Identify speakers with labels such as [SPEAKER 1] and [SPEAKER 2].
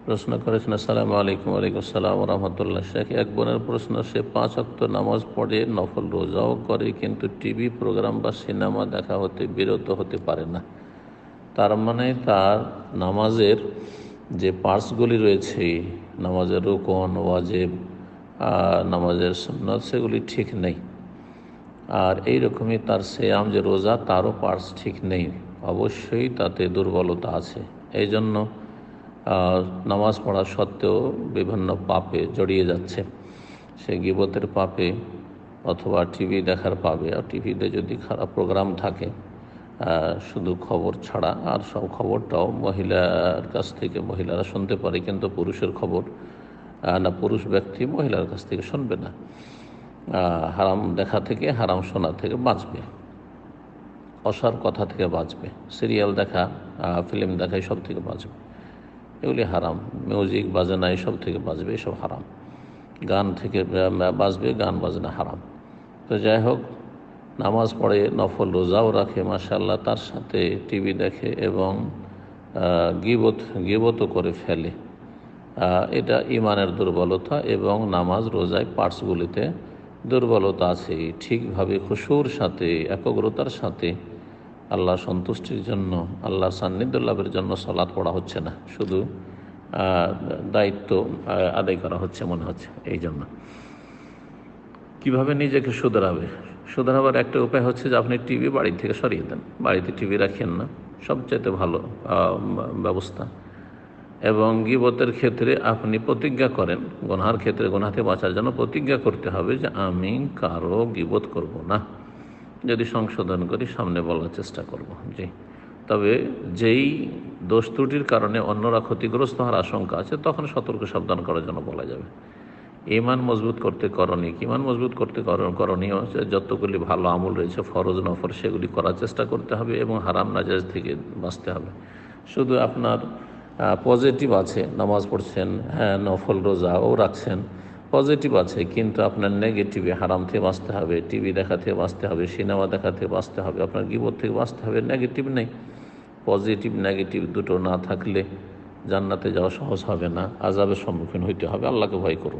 [SPEAKER 1] প্রশ্ন করেছেন, আসসালামু আলাইকুম। ওয়ালাইকুম আসসালাম রহমতুল্লাহ। শেখ, এক বোনের প্রশ্ন, সে 5 ওয়াক্ত নামাজ পড়ে, নফল রোজাও করে, কিন্তু টিভি প্রোগ্রাম বা সিনেমা দেখা হতে বিরত হতে পারে না। তার মানে তার নামাজের যে পার্টসগুলি রয়েছে, নামাজের রুকন, ওয়াজিব, নামাজের সুন্নত, সেগুলি ঠিক নেই। আর এই রকমই তার সিয়াম যে রোজা, তারও পার্টস ঠিক নেই। অবশ্যই তাতে দুর্বলতা আছে। এই জন্য নামাজ পড়া সত্ত্বেও বিভিন্ন পাপে জড়িয়ে যাচ্ছে। সে গীবতের পাপে অথবা টিভি দেখার পাবে। আর টিভিতে যদি খারাপ প্রোগ্রাম থাকে, শুধু খবর ছাড়া আর সব খবরটাও মহিলার কাছ থেকে মহিলারা শুনতে পারে, কিন্তু পুরুষের খবর না, পুরুষ ব্যক্তি মহিলার কাছ থেকে শুনবে না। হারাম দেখা থেকে, হারাম শোনা থেকে বাঁচবে, অসার কথা থেকে বাঁচবে, সিরিয়াল দেখা, ফিল্ম দেখা, এসব থেকে বাঁচবে। এগুলি হারাম। মিউজিক বাজনা এসব থেকে বাঁচবে, এসব হারাম। গান থেকে বাঁচবে, গান বাজনা হারাম। তো যাই হোক, নামাজ পড়ে, নফল রোজাও রাখে মাশাআল্লাহ, তার সাথে টিভি দেখে এবং গীবতও করে ফেলে। এটা ইমানের দুর্বলতা এবং নামাজ রোজায় পার্টসগুলিতে দুর্বলতা আছে। ঠিকভাবে খুশুর সাথে, একাগ্রতার সাথে আল্লাহ সন্তুষ্টির জন্য, আল্লাহর সান্নিধ্য লাভের জন্য সালাত পড়া হচ্ছে না, শুধু দায়িত্ব আদায় করা হচ্ছে মনে হচ্ছে। এই জন্য কীভাবে নিজেকে শুধরাবার একটা উপায় হচ্ছে যে আপনি টিভি বাড়ি থেকে সরিয়ে দেন, বাড়িতে টিভি রাখেন না, সবচাইতে ভালো ব্যবস্থা। এবং গীবতের ক্ষেত্রে আপনি প্রতিজ্ঞা করেন, গুনাহের ক্ষেত্রে গুনাহ থেকে বাঁচার জন্য প্রতিজ্ঞা করতে হবে যে আমি কারো গীবত করব না। যদি সংশোধন করি সামনে বলার চেষ্টা করব। জি, তবে যেই দোষ ত্রুটির কারণে অন্যরা ক্ষতিগ্রস্ত হওয়ার আশঙ্কা আছে, তখন সতর্ক সাবধান করার জন্য বলা যাবে। ইমান মজবুত করতে করণীয়, ইমান মজবুত করতে করণীয় যতগুলি ভালো আমল রয়েছে, ফরজ নফল, সেগুলি করার চেষ্টা করতে হবে এবং হারাম নাজায়েজ থেকে বাঁচতে হবে। শুধু আপনার পজিটিভ আছে, নামাজ পড়ছেন, হ্যাঁ, নফল রোজাও রাখছেন, পজিটিভ আছে, কিন্তু আপনার নেগেটিভে, হারাম থেকে বাঁচতে হবে, টিভি দেখা থেকে বাঁচতে হবে, সিনেমা দেখা থেকে বাঁচতে হবে, আপনার গীবত থেকে বাঁচতে হবে। নেগেটিভ নেই, পজিটিভ নেগেটিভ দুটো না থাকলে জান্নাতে যাওয়া সহজ হবে না, আযাবের সম্মুখীন হইতে হবে। আল্লাহকে ভয় করুন।